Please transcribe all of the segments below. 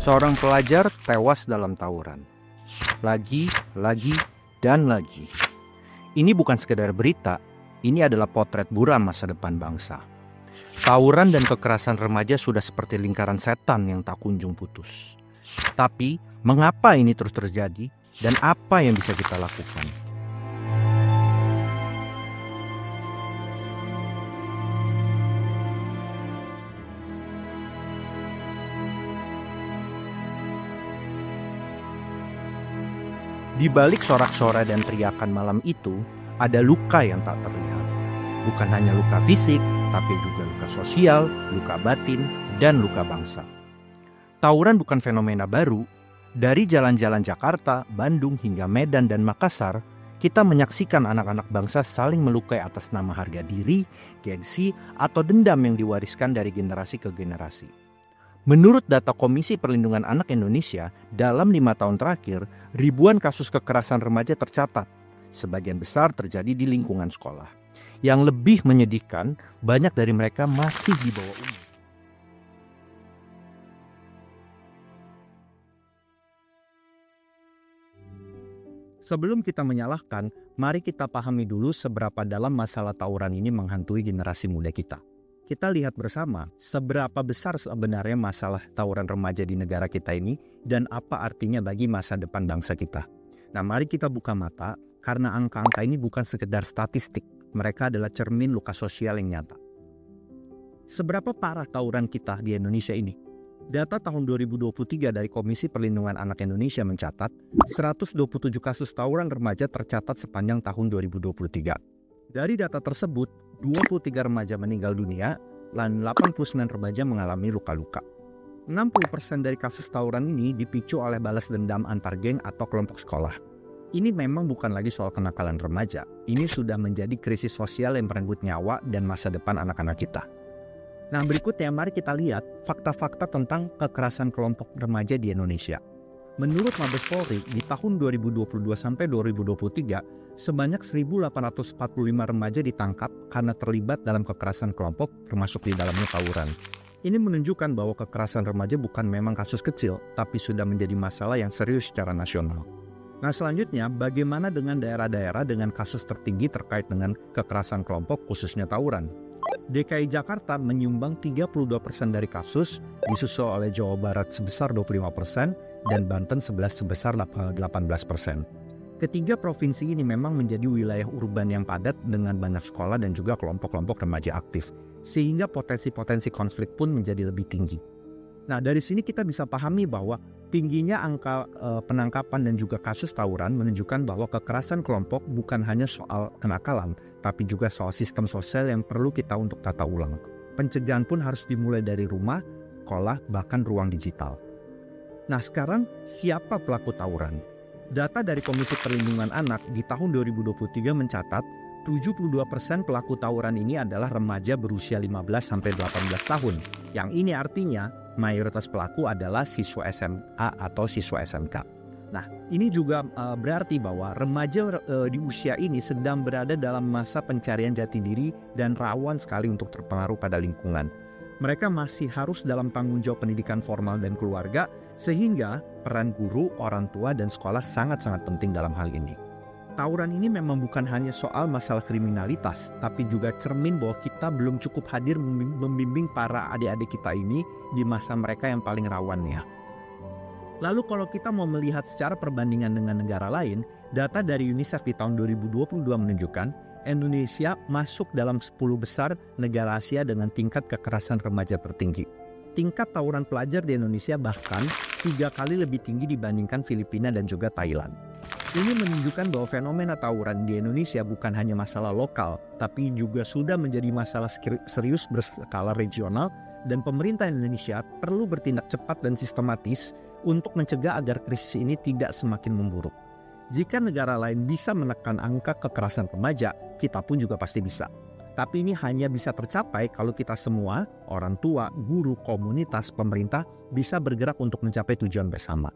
Seorang pelajar tewas dalam tawuran. Lagi, dan lagi. Ini bukan sekedar berita, ini adalah potret buram masa depan bangsa. Tawuran dan kekerasan remaja sudah seperti lingkaran setan yang tak kunjung putus. Tapi, mengapa ini terus terjadi dan apa yang bisa kita lakukan? Di balik sorak-sorai dan teriakan malam itu, ada luka yang tak terlihat. Bukan hanya luka fisik, tapi juga luka sosial, luka batin, dan luka bangsa. Tawuran bukan fenomena baru. Dari jalan-jalan Jakarta, Bandung, hingga Medan dan Makassar, kita menyaksikan anak-anak bangsa saling melukai atas nama harga diri, gengsi, atau dendam yang diwariskan dari generasi ke generasi. Menurut data Komisi Perlindungan Anak Indonesia, dalam 5 tahun terakhir, ribuan kasus kekerasan remaja tercatat. Sebagian besar terjadi di lingkungan sekolah. Yang lebih menyedihkan, banyak dari mereka masih di bawah umur. Sebelum kita menyalahkan, mari kita pahami dulu seberapa dalam masalah tawuran ini menghantui generasi muda kita. Kita lihat bersama seberapa besar sebenarnya masalah tawuran remaja di negara kita ini dan apa artinya bagi masa depan bangsa kita. Nah, mari kita buka mata karena angka-angka ini bukan sekedar statistik. Mereka adalah cermin luka sosial yang nyata. Seberapa parah tawuran kita di Indonesia ini? Data tahun 2023 dari Komisi Perlindungan Anak Indonesia mencatat 127 kasus tawuran remaja tercatat sepanjang tahun 2023. Dari data tersebut, 23 remaja meninggal dunia dan 89 remaja mengalami luka-luka. 60% dari kasus tawuran ini dipicu oleh balas dendam antar geng atau kelompok sekolah. Ini memang bukan lagi soal kenakalan remaja. Ini sudah menjadi krisis sosial yang merenggut nyawa dan masa depan anak-anak kita. Nah, berikutnya mari kita lihat fakta-fakta tentang kekerasan kelompok remaja di Indonesia. Menurut Mabes Polri, di tahun 2022 sampai 2023, sebanyak 1.845 remaja ditangkap karena terlibat dalam kekerasan kelompok, termasuk di dalamnya tawuran. Ini menunjukkan bahwa kekerasan remaja bukan memang kasus kecil, tapi sudah menjadi masalah yang serius secara nasional. Nah, selanjutnya, bagaimana dengan daerah-daerah dengan kasus tertinggi terkait dengan kekerasan kelompok, khususnya tawuran? DKI Jakarta menyumbang 32% dari kasus, disusul oleh Jawa Barat sebesar 25%, dan Banten 11 sebesar 18%. Ketiga provinsi ini memang menjadi wilayah urban yang padat dengan banyak sekolah dan juga kelompok-kelompok remaja aktif, sehingga potensi-potensi konflik pun menjadi lebih tinggi. Nah, dari sini kita bisa pahami bahwa tingginya angka penangkapan dan juga kasus tawuran menunjukkan bahwa kekerasan kelompok bukan hanya soal kenakalan, tapi juga soal sistem sosial yang perlu kita untuk tata ulang. Pencegahan pun harus dimulai dari rumah, sekolah, bahkan ruang digital. Nah, sekarang siapa pelaku tawuran? Data dari Komisi Perlindungan Anak di tahun 2023 mencatat 72% pelaku tawuran ini adalah remaja berusia 15-18 tahun. Yang ini artinya mayoritas pelaku adalah siswa SMA atau siswa SMK. Nah, ini juga berarti bahwa remaja di usia ini sedang berada dalam masa pencarian jati diri dan rawan sekali untuk terpengaruh pada lingkungan. Mereka masih harus dalam tanggung jawab pendidikan formal dan keluarga, sehingga peran guru, orang tua, dan sekolah sangat-sangat penting dalam hal ini. Tawuran ini memang bukan hanya soal masalah kriminalitas, tapi juga cermin bahwa kita belum cukup hadir membimbing para adik-adik kita ini di masa mereka yang paling rawan ya. Lalu kalau kita mau melihat secara perbandingan dengan negara lain, data dari UNICEF di tahun 2022 menunjukkan Indonesia masuk dalam 10 besar negara Asia dengan tingkat kekerasan remaja tertinggi. Tingkat tawuran pelajar di Indonesia bahkan 3 kali lebih tinggi dibandingkan Filipina dan juga Thailand. Ini menunjukkan bahwa fenomena tawuran di Indonesia bukan hanya masalah lokal, tapi juga sudah menjadi masalah serius berskala regional, dan pemerintah Indonesia perlu bertindak cepat dan sistematis untuk mencegah agar krisis ini tidak semakin memburuk. Jika negara lain bisa menekan angka kekerasan remaja, kita pun juga pasti bisa. Tapi ini hanya bisa tercapai kalau kita semua, orang tua, guru, komunitas, pemerintah, bisa bergerak untuk mencapai tujuan bersama.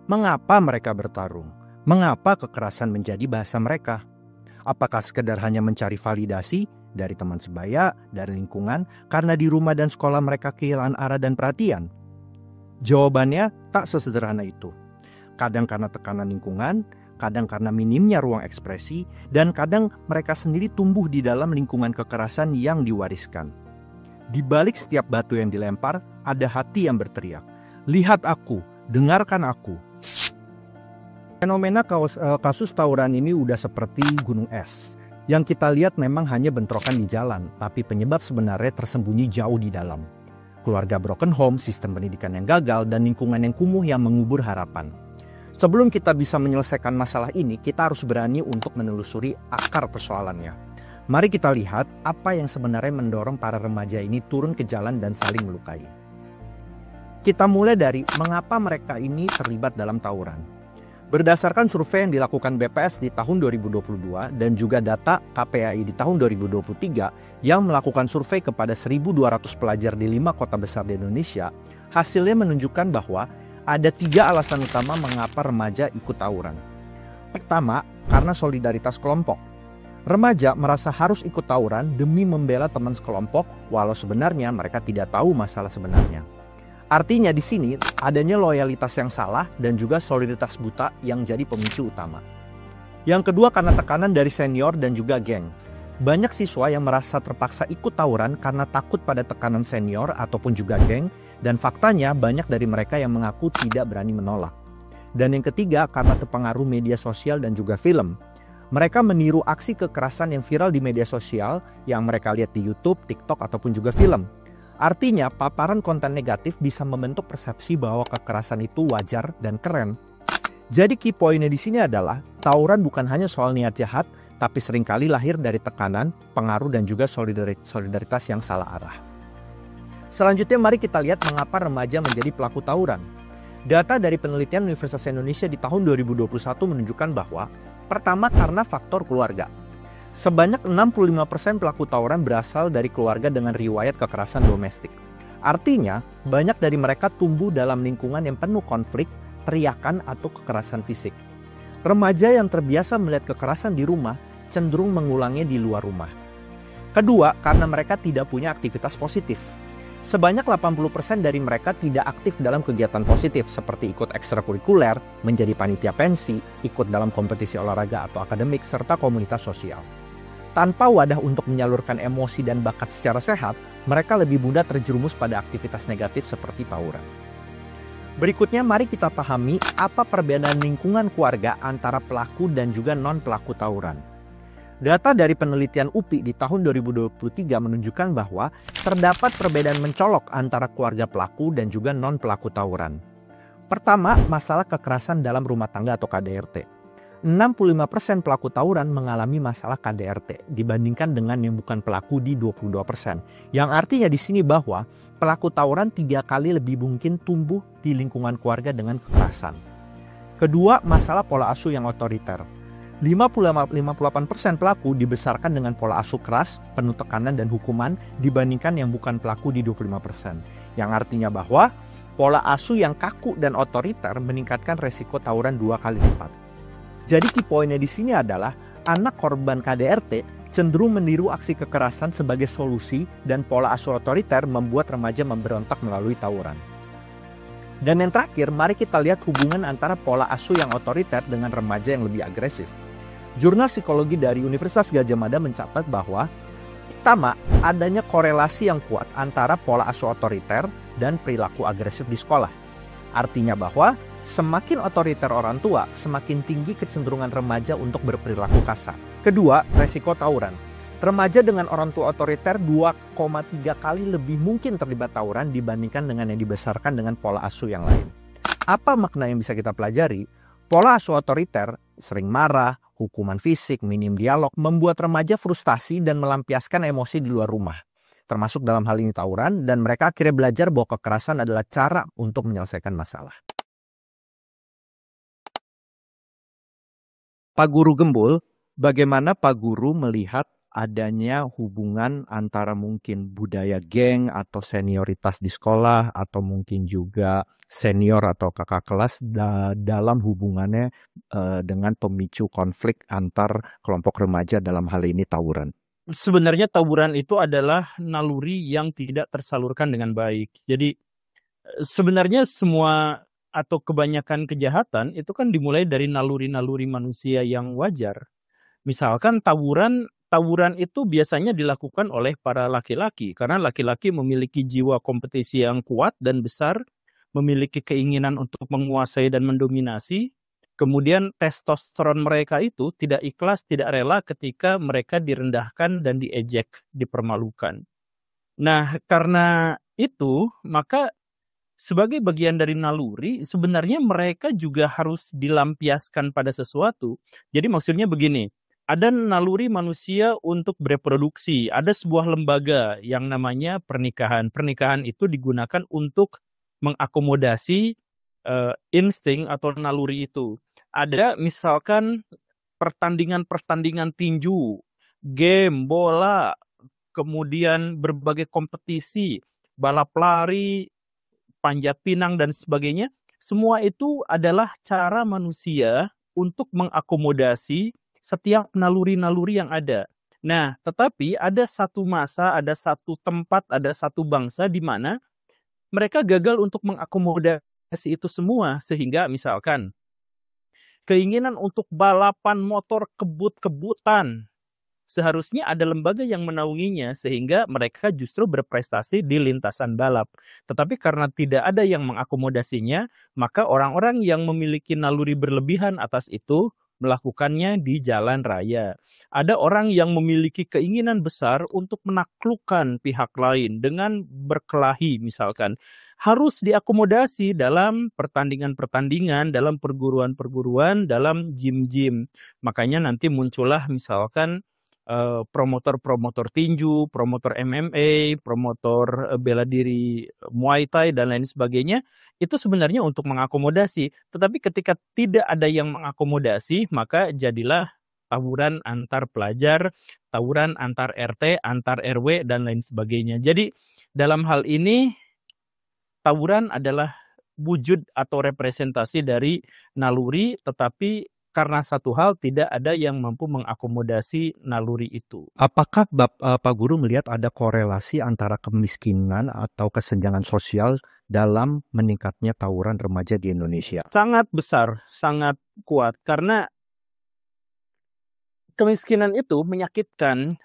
Mengapa mereka bertarung? Mengapa kekerasan menjadi bahasa mereka? Apakah sekedar hanya mencari validasi dari teman sebaya, dari lingkungan, karena di rumah dan sekolah mereka kehilangan arah dan perhatian? Jawabannya tak sesederhana itu. Kadang karena tekanan lingkungan, kadang karena minimnya ruang ekspresi, dan kadang mereka sendiri tumbuh di dalam lingkungan kekerasan yang diwariskan. Di balik setiap batu yang dilempar, ada hati yang berteriak, "Lihat aku, dengarkan aku." Fenomena kasus tawuran ini udah seperti gunung es. Yang kita lihat memang hanya bentrokan di jalan, tapi penyebab sebenarnya tersembunyi jauh di dalam. Keluarga broken home, sistem pendidikan yang gagal, dan lingkungan yang kumuh yang mengubur harapan. Sebelum kita bisa menyelesaikan masalah ini, kita harus berani untuk menelusuri akar persoalannya. Mari kita lihat apa yang sebenarnya mendorong para remaja ini turun ke jalan dan saling melukai. Kita mulai dari mengapa mereka ini terlibat dalam tawuran. Berdasarkan survei yang dilakukan BPS di tahun 2022 dan juga data KPAI di tahun 2023 yang melakukan survei kepada 1.200 pelajar di 5 kota besar di Indonesia, hasilnya menunjukkan bahwa ada 3 alasan utama mengapa remaja ikut tawuran. Pertama, karena solidaritas kelompok. Remaja merasa harus ikut tawuran demi membela teman sekelompok walau sebenarnya mereka tidak tahu masalah sebenarnya. Artinya di sini adanya loyalitas yang salah dan juga solidaritas buta yang jadi pemicu utama. Yang kedua karena tekanan dari senior dan juga geng. Banyak siswa yang merasa terpaksa ikut tawuran karena takut pada tekanan senior ataupun juga geng, dan faktanya banyak dari mereka yang mengaku tidak berani menolak. Dan yang ketiga karena terpengaruh media sosial dan juga film. Mereka meniru aksi kekerasan yang viral di media sosial yang mereka lihat di YouTube, TikTok ataupun juga film. Artinya, paparan konten negatif bisa membentuk persepsi bahwa kekerasan itu wajar dan keren. Jadi key pointnya di sini adalah tawuran bukan hanya soal niat jahat, tapi seringkali lahir dari tekanan, pengaruh dan juga solidaritas yang salah arah. Selanjutnya mari kita lihat mengapa remaja menjadi pelaku tawuran. Data dari penelitian Universitas Indonesia di tahun 2021 menunjukkan bahwa pertama karena faktor keluarga. Sebanyak 65% pelaku tawuran berasal dari keluarga dengan riwayat kekerasan domestik. Artinya, banyak dari mereka tumbuh dalam lingkungan yang penuh konflik, teriakan, atau kekerasan fisik. Remaja yang terbiasa melihat kekerasan di rumah cenderung mengulangnya di luar rumah. Kedua, karena mereka tidak punya aktivitas positif. Sebanyak 80% dari mereka tidak aktif dalam kegiatan positif seperti ikut ekstrakurikuler, menjadi panitia pensi, ikut dalam kompetisi olahraga atau akademik, serta komunitas sosial. Tanpa wadah untuk menyalurkan emosi dan bakat secara sehat, mereka lebih mudah terjerumus pada aktivitas negatif seperti tawuran. Berikutnya mari kita pahami apa perbedaan lingkungan keluarga antara pelaku dan juga non-pelaku tawuran. Data dari penelitian UPI di tahun 2023 menunjukkan bahwa terdapat perbedaan mencolok antara keluarga pelaku dan juga non-pelaku tawuran. Pertama, masalah kekerasan dalam rumah tangga atau KDRT. 65% pelaku tawuran mengalami masalah KDRT dibandingkan dengan yang bukan pelaku di 22%. Yang artinya di sini bahwa pelaku tawuran 3 kali lebih mungkin tumbuh di lingkungan keluarga dengan kekerasan. Kedua, masalah pola asuh yang otoriter. 58% pelaku dibesarkan dengan pola asuh keras, penuh tekanan dan hukuman dibandingkan yang bukan pelaku di 25%. Yang artinya bahwa pola asuh yang kaku dan otoriter meningkatkan resiko tawuran 2 kali lipat. Jadi key pointnya di sini adalah anak korban KDRT cenderung meniru aksi kekerasan sebagai solusi dan pola asuh otoriter membuat remaja memberontak melalui tawuran. Dan yang terakhir, mari kita lihat hubungan antara pola asuh yang otoriter dengan remaja yang lebih agresif. Jurnal Psikologi dari Universitas Gadjah Mada mencatat bahwa pertama, adanya korelasi yang kuat antara pola asuh otoriter dan perilaku agresif di sekolah. Artinya bahwa semakin otoriter orang tua, semakin tinggi kecenderungan remaja untuk berperilaku kasar. Kedua, resiko tawuran. Remaja dengan orang tua otoriter 2,3 kali lebih mungkin terlibat tawuran dibandingkan dengan yang dibesarkan dengan pola asuh yang lain. Apa makna yang bisa kita pelajari? Pola asuh otoriter, sering marah, hukuman fisik, minim dialog, membuat remaja frustasi dan melampiaskan emosi di luar rumah. Termasuk dalam hal ini tawuran, dan mereka akhirnya belajar bahwa kekerasan adalah cara untuk menyelesaikan masalah. Pak Guru Gembul, bagaimana Pak Guru melihat adanya hubungan antara mungkin budaya geng atau senioritas di sekolah atau mungkin juga senior atau kakak kelas dalam hubungannya dengan pemicu konflik antar kelompok remaja dalam hal ini tawuran? Sebenarnya tawuran itu adalah naluri yang tidak tersalurkan dengan baik. Jadi sebenarnya semua atau kebanyakan kejahatan itu kan dimulai dari naluri-naluri manusia yang wajar. Misalkan tawuran, tawuran itu biasanya dilakukan oleh para laki-laki karena laki-laki memiliki jiwa kompetisi yang kuat dan besar, memiliki keinginan untuk menguasai dan mendominasi. Kemudian testosteron mereka itu tidak ikhlas, tidak rela ketika mereka direndahkan dan diejek, dipermalukan. Nah, karena itu, maka sebagai bagian dari naluri, sebenarnya mereka juga harus dilampiaskan pada sesuatu. Jadi maksudnya begini, ada naluri manusia untuk bereproduksi, ada sebuah lembaga yang namanya pernikahan. Pernikahan itu digunakan untuk mengakomodasi insting atau naluri itu. Ada misalkan pertandingan-pertandingan tinju, game, bola, kemudian berbagai kompetisi, balap lari, panjat pinang dan sebagainya, semua itu adalah cara manusia untuk mengakomodasi setiap naluri-naluri yang ada. Nah, tetapi ada satu masa, ada satu tempat, ada satu bangsa di mana mereka gagal untuk mengakomodasi itu semua, sehingga misalkan keinginan untuk balapan motor kebut-kebutan, seharusnya ada lembaga yang menaunginya sehingga mereka justru berprestasi di lintasan balap. Tetapi karena tidak ada yang mengakomodasinya, maka orang-orang yang memiliki naluri berlebihan atas itu melakukannya di jalan raya. Ada orang yang memiliki keinginan besar untuk menaklukkan pihak lain dengan berkelahi misalkan. Harus diakomodasi dalam pertandingan-pertandingan, dalam perguruan-perguruan, dalam gym-gym. Makanya nanti muncullah misalkan promotor-promotor tinju, promotor MMA, promotor bela diri Muay Thai dan lain sebagainya, itu sebenarnya untuk mengakomodasi. Tetapi ketika tidak ada yang mengakomodasi, maka jadilah tawuran antar pelajar, tawuran antar RT, antar RW dan lain sebagainya. Jadi dalam hal ini tawuran adalah wujud atau representasi dari naluri, tetapi karena satu hal tidak ada yang mampu mengakomodasi naluri itu. Apakah Pak Guru melihat ada korelasi antara kemiskinan atau kesenjangan sosial dalam meningkatnya tawuran remaja di Indonesia? Sangat besar, sangat kuat, karena kemiskinan itu menyakitkan,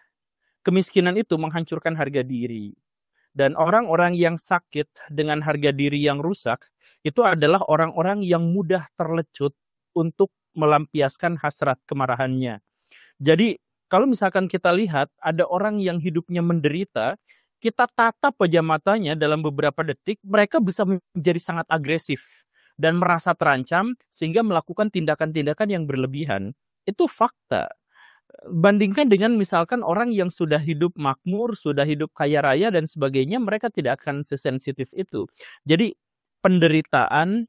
kemiskinan itu menghancurkan harga diri. Dan orang-orang yang sakit dengan harga diri yang rusak, itu adalah orang-orang yang mudah terlecut untuk melampiaskan hasrat kemarahannya. Jadi, kalau misalkan kita lihat ada orang yang hidupnya menderita, kita tatap aja matanya dalam beberapa detik, mereka bisa menjadi sangat agresif dan merasa terancam sehingga melakukan tindakan-tindakan yang berlebihan. Itu fakta. Bandingkan dengan misalkan orang yang sudah hidup makmur, sudah hidup kaya raya dan sebagainya, mereka tidak akan sesensitif itu. Jadi penderitaan,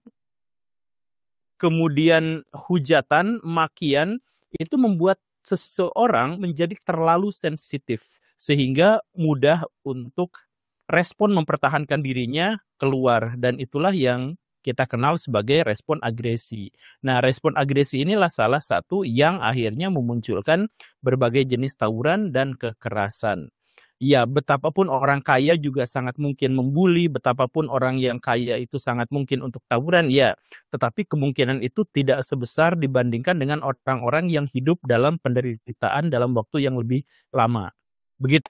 kemudian hujatan, makian, itu membuat seseorang menjadi terlalu sensitif sehingga mudah untuk respon mempertahankan dirinya keluar, dan itulah yang kita kenal sebagai respon agresi. Nah, respon agresi inilah salah satu yang akhirnya memunculkan berbagai jenis tawuran dan kekerasan. Ya, betapapun orang kaya juga sangat mungkin membuli, betapapun orang yang kaya itu sangat mungkin untuk tawuran, ya. Tetapi kemungkinan itu tidak sebesar dibandingkan dengan orang-orang yang hidup dalam penderitaan dalam waktu yang lebih lama. Begitu.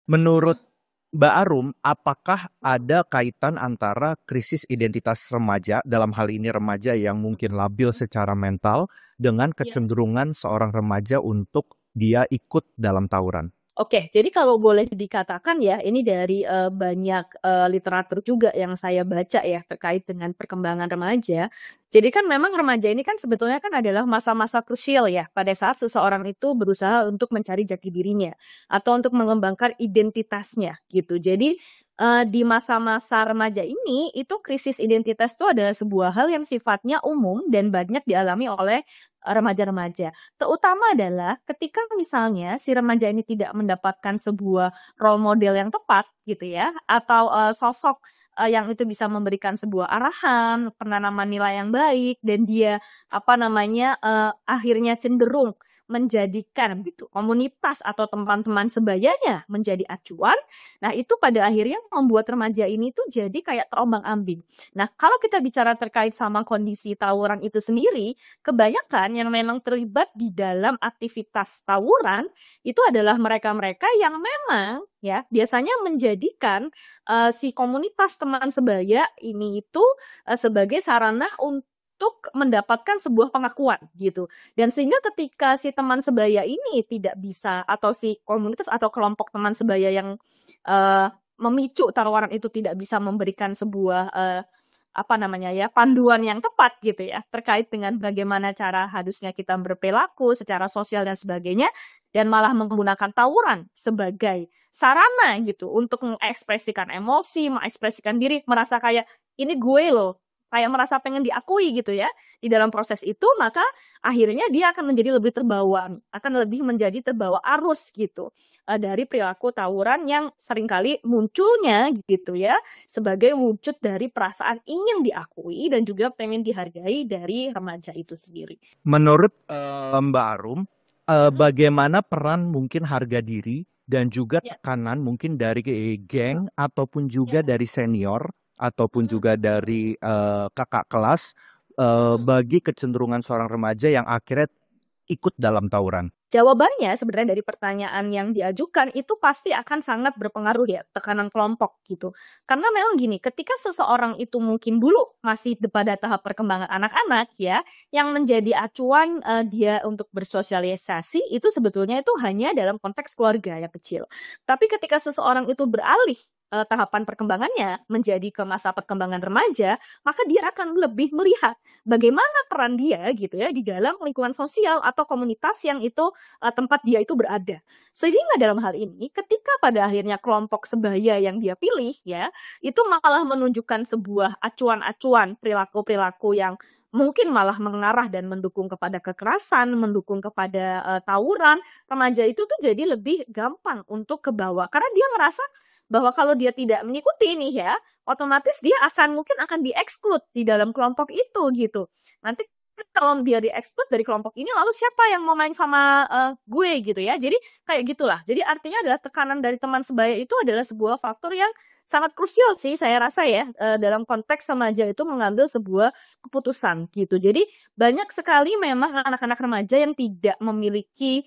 Menurut Mbak Arum, apakah ada kaitan antara krisis identitas remaja, dalam hal ini remaja yang mungkin labil secara mental, dengan kecenderungan seorang remaja untuk dia ikut dalam tawuran? Oke, jadi kalau boleh dikatakan ya, ini dari banyak literatur juga yang saya baca ya terkait dengan perkembangan remaja. Jadi kan memang remaja ini kan sebetulnya kan adalah masa-masa krusial ya pada saat seseorang itu berusaha untuk mencari jati dirinya atau untuk mengembangkan identitasnya gitu. Jadi di masa-masa remaja ini itu krisis identitas itu adalah sebuah hal yang sifatnya umum dan banyak dialami oleh remaja-remaja. Terutama adalah ketika misalnya si remaja ini tidak mendapatkan sebuah role model yang tepat gitu ya, atau sosok yang itu bisa memberikan sebuah arahan, penanaman nilai yang baik, dan dia akhirnya cenderung menjadikan gitu komunitas atau teman-teman sebayanya menjadi acuan, nah itu pada akhirnya membuat remaja ini tuh jadi kayak terombang-ambing. Nah, kalau kita bicara terkait sama kondisi tawuran itu sendiri, kebanyakan yang memang terlibat di dalam aktivitas tawuran itu adalah mereka-mereka yang memang ya biasanya menjadikan si komunitas teman sebaya ini itu sebagai sarana untuk mendapatkan sebuah pengakuan gitu. Dan sehingga ketika si teman sebaya ini tidak bisa, atau si komunitas atau kelompok teman sebaya yang memicu tawaran itu tidak bisa memberikan sebuah panduan yang tepat gitu ya terkait dengan bagaimana cara harusnya kita berperilaku secara sosial dan sebagainya, dan malah menggunakan tawuran sebagai sarana gitu untuk mengekspresikan emosi, mengekspresikan diri, merasa kayak ini gue loh, kayak merasa pengen diakui gitu ya di dalam proses itu, maka akhirnya dia akan menjadi lebih terbawa arus gitu dari perilaku tawuran yang seringkali munculnya gitu ya sebagai wujud dari perasaan ingin diakui dan juga pengen dihargai dari remaja itu sendiri. Menurut Mbak Arum, bagaimana peran mungkin harga diri dan juga tekanan mungkin dari geng ataupun juga dari senior ataupun juga dari kakak kelas bagi kecenderungan seorang remaja yang akhirnya ikut dalam tawuran? Jawabannya sebenarnya dari pertanyaan yang diajukan itu pasti akan sangat berpengaruh ya, tekanan kelompok gitu. Karena memang gini, ketika seseorang itu mungkin dulu masih pada tahap perkembangan anak-anak ya, yang menjadi acuan dia untuk bersosialisasi itu sebetulnya itu hanya dalam konteks keluarga yang kecil. Tapi ketika seseorang itu beralih tahapan perkembangannya menjadi ke masa perkembangan remaja, maka dia akan lebih melihat bagaimana peran dia gitu ya di dalam lingkungan sosial atau komunitas yang itu tempat dia itu berada. Sehingga dalam hal ini ketika pada akhirnya kelompok sebaya yang dia pilih ya, itu malah menunjukkan sebuah acuan-acuan perilaku-perilaku yang mungkin malah mengarah dan mendukung kepada kekerasan, mendukung kepada tawuran, remaja itu tuh jadi lebih gampang untuk kebawa karena dia ngerasa bahwa kalau dia tidak mengikuti nih ya, otomatis dia mungkin akan di-exclude di dalam kelompok itu gitu. Nanti kalau dia di-exclude dari kelompok ini, lalu siapa yang mau main sama gue gitu ya. Jadi kayak gitulah. Jadi artinya adalah tekanan dari teman sebaya itu adalah sebuah faktor yang sangat krusial sih saya rasa ya dalam konteks remaja itu mengambil sebuah keputusan gitu. Jadi banyak sekali memang anak-anak remaja yang tidak memiliki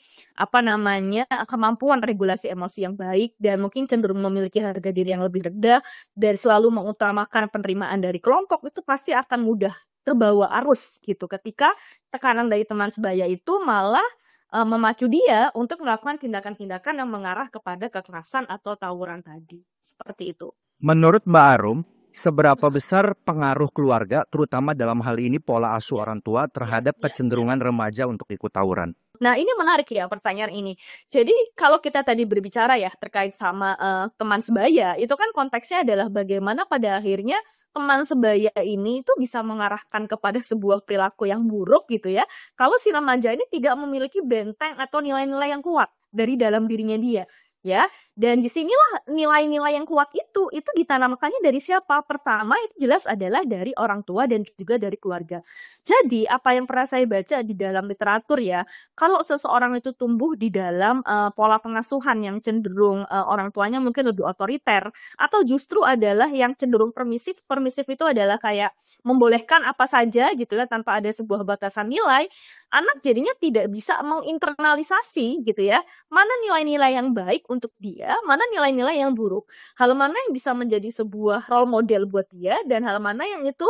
kemampuan regulasi emosi yang baik dan mungkin cenderung memiliki harga diri yang lebih rendah dan selalu mengutamakan penerimaan dari kelompok, itu pasti akan mudah terbawa arus gitu ketika tekanan dari teman sebaya itu malah memacu dia untuk melakukan tindakan-tindakan yang mengarah kepada kekerasan atau tawuran tadi. Seperti itu. Menurut Mbak Arum, seberapa besar pengaruh keluarga, terutama dalam hal ini pola asuh orang tua terhadap kecenderungan remaja untuk ikut tawuran? Nah, ini menarik ya pertanyaan ini. Jadi kalau kita tadi berbicara ya terkait sama teman sebaya, itu kan konteksnya adalah bagaimana pada akhirnya teman sebaya ini itu bisa mengarahkan kepada sebuah perilaku yang buruk gitu ya. Kalau si remaja ini tidak memiliki benteng atau nilai-nilai yang kuat dari dalam dirinya dia. Ya, dan disinilah nilai-nilai yang kuat itu ditanamkannya dari siapa? Pertama itu jelas adalah dari orang tua dan juga dari keluarga. Jadi apa yang pernah saya baca di dalam literatur ya, kalau seseorang itu tumbuh di dalam pola pengasuhan yang cenderung orang tuanya mungkin lebih otoriter, atau justru adalah yang cenderung permisif. Permisif itu adalah kayak membolehkan apa saja gitu ya tanpa ada sebuah batasan nilai. Anak jadinya tidak bisa menginternalisasi gitu ya, mana nilai-nilai yang baik untuk dia, mana nilai-nilai yang buruk. Hal mana yang bisa menjadi sebuah role model buat dia, dan hal mana yang itu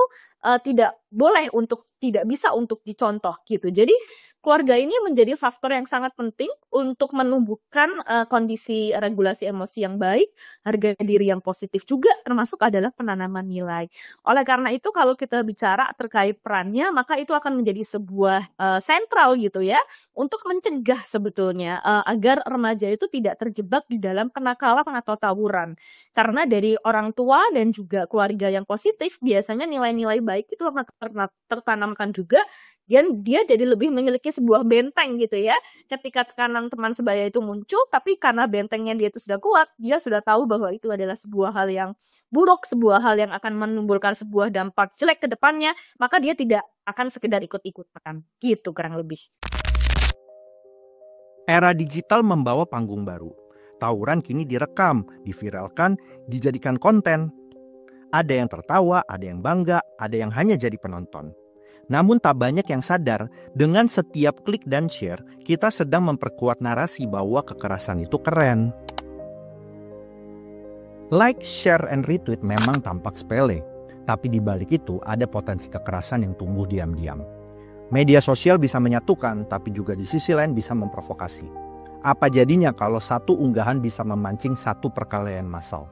tidak bisa untuk dicontoh gitu. Jadi keluarga ini menjadi faktor yang sangat penting untuk menumbuhkan kondisi regulasi emosi yang baik, harga diri yang positif juga, termasuk adalah penanaman nilai. Oleh karena itu kalau kita bicara terkait perannya, maka itu akan menjadi sebuah sentral gitu ya, untuk mencegah sebetulnya agar remaja itu tidak terjebak di dalam kenakalan atau tawuran. Karena dari orang tua dan juga keluarga yang positif, biasanya nilai-nilai baik itu akan tertanamkan juga, dan dia jadi lebih memiliki sebuah benteng gitu ya. Ketika tekanan teman sebaya itu muncul, tapi karena bentengnya dia itu sudah kuat, dia sudah tahu bahwa itu adalah sebuah hal yang buruk, sebuah hal yang akan menimbulkan sebuah dampak jelek ke depannya, maka dia tidak akan sekedar ikut-ikutan gitu kurang lebih. Era digital membawa panggung baru. Tawuran kini direkam, diviralkan, dijadikan konten. Ada yang tertawa, ada yang bangga, ada yang hanya jadi penonton. Namun tak banyak yang sadar, dengan setiap klik dan share, kita sedang memperkuat narasi bahwa kekerasan itu keren. Like, share, and retweet memang tampak sepele, tapi di balik itu ada potensi kekerasan yang tumbuh diam-diam. Media sosial bisa menyatukan, tapi juga di sisi lain bisa memprovokasi. Apa jadinya kalau satu unggahan bisa memancing satu perkelahian massal?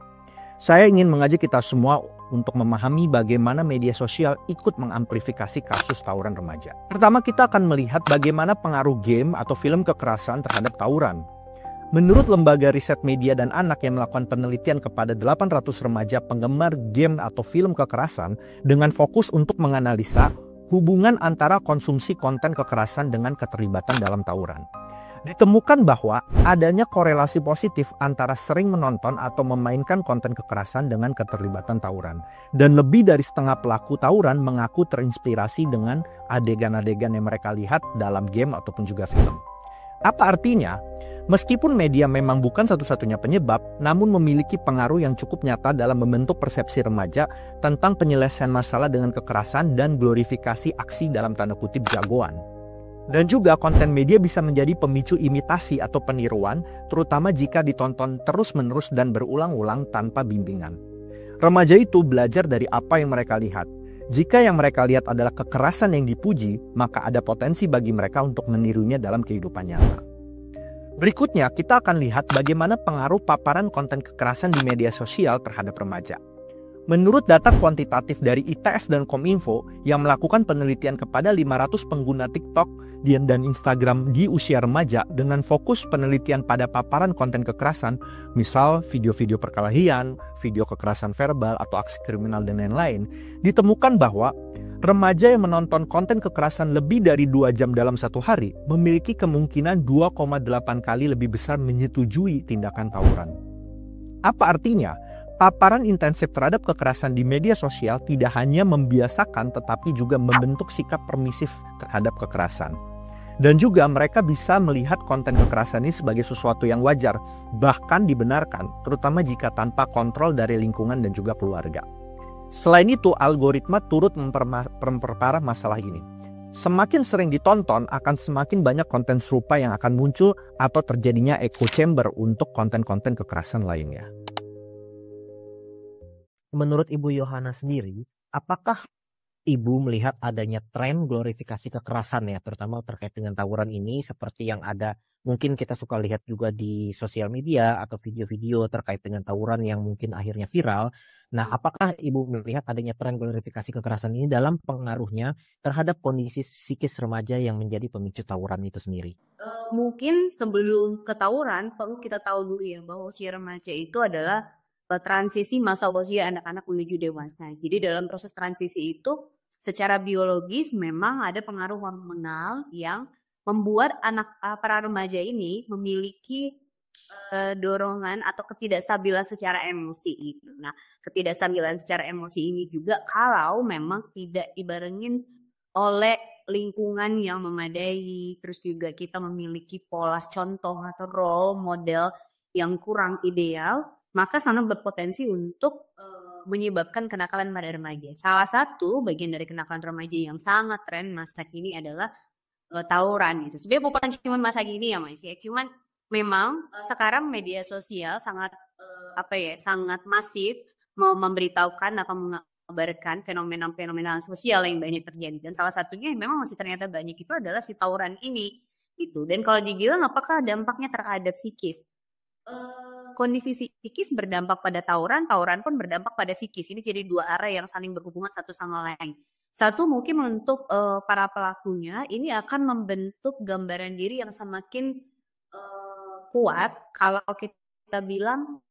Saya ingin mengajak kita semua untuk memahami bagaimana media sosial ikut mengamplifikasi kasus tawuran remaja. Pertama, kita akan melihat bagaimana pengaruh game atau film kekerasan terhadap tawuran. Menurut lembaga riset media dan anak yang melakukan penelitian kepada 800 remaja penggemar game atau film kekerasan dengan fokus untuk menganalisa hubungan antara konsumsi konten kekerasan dengan keterlibatan dalam tawuran. Ditemukan bahwa adanya korelasi positif antara sering menonton atau memainkan konten kekerasan dengan keterlibatan tawuran. Dan lebih dari setengah pelaku tawuran mengaku terinspirasi dengan adegan-adegan yang mereka lihat dalam game ataupun juga film. Apa artinya? Meskipun media memang bukan satu-satunya penyebab, namun memiliki pengaruh yang cukup nyata dalam membentuk persepsi remaja tentang penyelesaian masalah dengan kekerasan dan glorifikasi aksi dalam tanda kutip jagoan. Dan juga konten media bisa menjadi pemicu imitasi atau peniruan, terutama jika ditonton terus-menerus dan berulang-ulang tanpa bimbingan. Remaja itu belajar dari apa yang mereka lihat. Jika yang mereka lihat adalah kekerasan yang dipuji, maka ada potensi bagi mereka untuk menirunya dalam kehidupan nyata. Berikutnya, kita akan lihat bagaimana pengaruh paparan konten kekerasan di media sosial terhadap remaja. Menurut data kuantitatif dari ITS dan Kominfo yang melakukan penelitian kepada 500 pengguna TikTok dan Instagram di usia remaja dengan fokus penelitian pada paparan konten kekerasan, misal video-video perkelahian, video kekerasan verbal atau aksi kriminal dan lain-lain, ditemukan bahwa remaja yang menonton konten kekerasan lebih dari 2 jam dalam satu hari memiliki kemungkinan 2,8 kali lebih besar menyetujui tindakan tawuran. Apa artinya? Paparan intensif terhadap kekerasan di media sosial tidak hanya membiasakan tetapi juga membentuk sikap permisif terhadap kekerasan. Dan juga mereka bisa melihat konten kekerasan ini sebagai sesuatu yang wajar, bahkan dibenarkan, terutama jika tanpa kontrol dari lingkungan dan juga keluarga. Selain itu, algoritma turut memperparah masalah ini. Semakin sering ditonton, akan semakin banyak konten serupa yang akan muncul atau terjadinya echo chamber untuk konten-konten kekerasan lainnya. Menurut Ibu Yohana sendiri, apakah Ibu melihat adanya tren glorifikasi kekerasan ya, terutama terkait dengan tawuran ini seperti yang ada mungkin kita suka lihat juga di sosial media atau video-video terkait dengan tawuran yang mungkin akhirnya viral. Nah, apakah Ibu melihat adanya tren glorifikasi kekerasan ini dalam pengaruhnya terhadap kondisi psikis remaja yang menjadi pemicu tawuran itu sendiri? Mungkin sebelum ke tawuran perlu kita tahu dulu ya bahwa usia remaja itu adalah transisi masa usia anak-anak menuju dewasa. Jadi dalam proses transisi itu secara biologis memang ada pengaruh hormonal yang membuat para remaja ini memiliki dorongan atau ketidakstabilan secara emosi. Nah, ketidakstabilan secara emosi ini juga kalau memang tidak dibarengin oleh lingkungan yang memadai, terus juga kita memiliki pola contoh atau role model yang kurang ideal, maka sangat berpotensi untuk menyebabkan kenakalan pada remaja. Salah satu bagian dari kenakalan remaja yang sangat tren masa kini adalah tawuran itu. Sebenarnya bukan cuma masa kini ya Mas ya, cuman memang sekarang media sosial sangat sangat masif mau memberitahukan atau mengabarkan fenomena-fenomena sosial yang banyak terjadi, dan salah satunya yang memang masih ternyata banyak itu adalah si tawuran ini gitu. Dan kalau dibilang apakah dampaknya terhadap psikis? Kondisi psikis berdampak pada tawuran, tawuran pun berdampak pada psikis. Ini jadi dua arah yang saling berhubungan satu sama lain. Satu mungkin untuk para pelakunya ini akan membentuk gambaran diri yang semakin kuat. Kalau kita bilang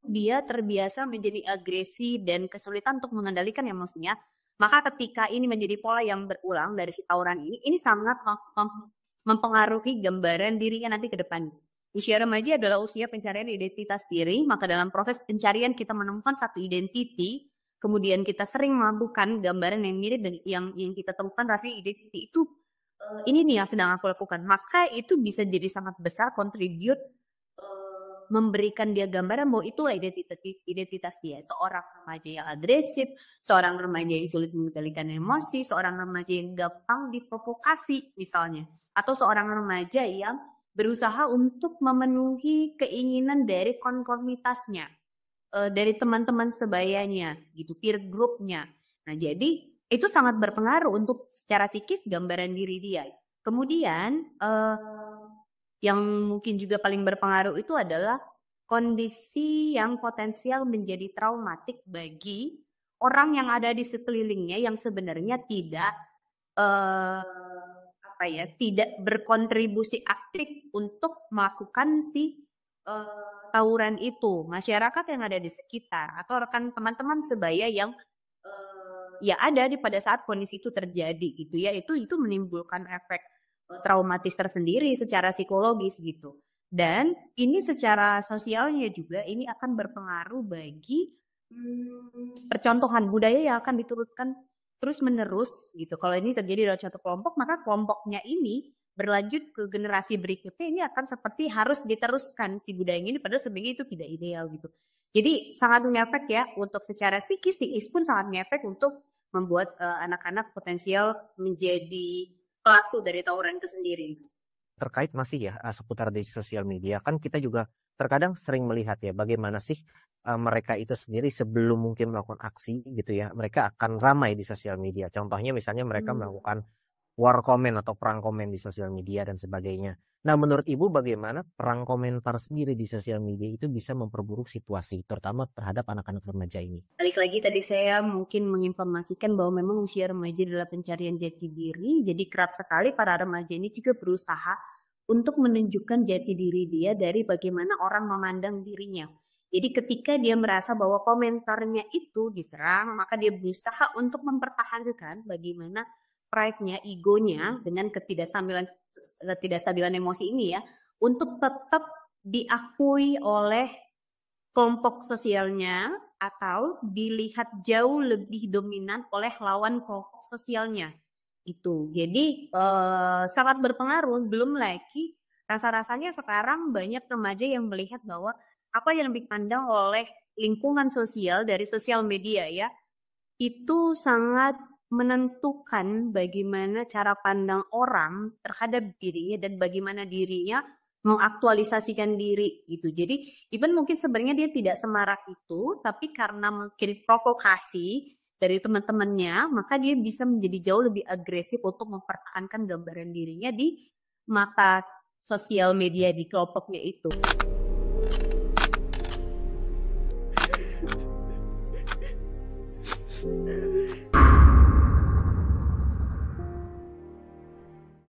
dia terbiasa menjadi agresi dan kesulitan untuk mengendalikan emosinya, maka ketika ini menjadi pola yang berulang dari si tawuran ini sangat mempengaruhi gambaran dirinya nanti ke depan. Usia remaja adalah usia pencarian identitas diri, maka dalam proses pencarian kita menemukan satu identiti, kemudian kita sering melakukan gambaran yang mirip dengan yang kita temukan rasanya identiti itu ini nih yang sedang aku lakukan, maka itu bisa jadi sangat besar contribute memberikan dia gambaran bahwa itulah identitas dia, seorang remaja yang agresif, seorang remaja yang sulit mengendalikan emosi, seorang remaja yang gampang diprovokasi misalnya, atau seorang remaja yang berusaha untuk memenuhi keinginan dari konformitasnya, dari teman-teman sebayanya gitu, peer groupnya. Nah jadi itu sangat berpengaruh untuk secara psikis gambaran diri dia. Kemudian yang mungkin juga paling berpengaruh itu adalah kondisi yang potensial menjadi traumatik bagi orang yang ada di sekelilingnya yang sebenarnya tidak tidak berkontribusi aktif untuk melakukan si tawuran itu. Masyarakat yang ada di sekitar atau rekan teman-teman sebaya yang ya ada pada saat kondisi itu terjadi gitu ya, itu menimbulkan efek traumatis tersendiri secara psikologis gitu. Dan ini secara sosialnya juga ini akan berpengaruh bagi percontohan budaya yang akan diturunkan terus menerus gitu. Kalau ini terjadi dalam satu kelompok, maka kelompoknya ini berlanjut ke generasi berikutnya, ini akan seperti harus diteruskan si budaya ini, padahal sebenarnya itu tidak ideal gitu. Jadi sangat ngefek ya untuk secara psikis pun sangat ngefek untuk membuat anak-anak potensial menjadi pelaku dari tawuran itu sendiri. Terkait masih ya seputar di sosial media, kan kita juga terkadang sering melihat ya bagaimana sih mereka itu sendiri sebelum mungkin melakukan aksi gitu ya, mereka akan ramai di sosial media. Contohnya misalnya mereka melakukan war komen atau perang komen di sosial media dan sebagainya. Nah menurut Ibu bagaimana perang komentar sendiri di sosial media itu bisa memperburuk situasi terutama terhadap anak-anak remaja ini? Balik lagi tadi saya mungkin menginformasikan bahwa memang usia remaja adalah pencarian jati diri. Jadi kerap sekali para remaja ini juga berusaha untuk menunjukkan jati diri dia dari bagaimana orang memandang dirinya. Jadi ketika dia merasa bahwa komentarnya itu diserang, maka dia berusaha untuk mempertahankan bagaimana pride-nya, egonya dengan ketidakstabilan emosi ini ya, untuk tetap diakui oleh kelompok sosialnya atau dilihat jauh lebih dominan oleh lawan kelompok sosialnya itu. Jadi sangat berpengaruh. Belum lagi rasa-rasanya sekarang banyak remaja yang melihat bahwa apa yang dipandang oleh lingkungan sosial dari sosial media ya, itu sangat menentukan bagaimana cara pandang orang terhadap dirinya dan bagaimana dirinya mengaktualisasikan diri gitu. Jadi even mungkin sebenarnya dia tidak semarak itu, tapi karena mungkin provokasi dari teman-temannya, maka dia bisa menjadi jauh lebih agresif untuk mempertahankan gambaran dirinya di mata sosial media di kelompoknya itu.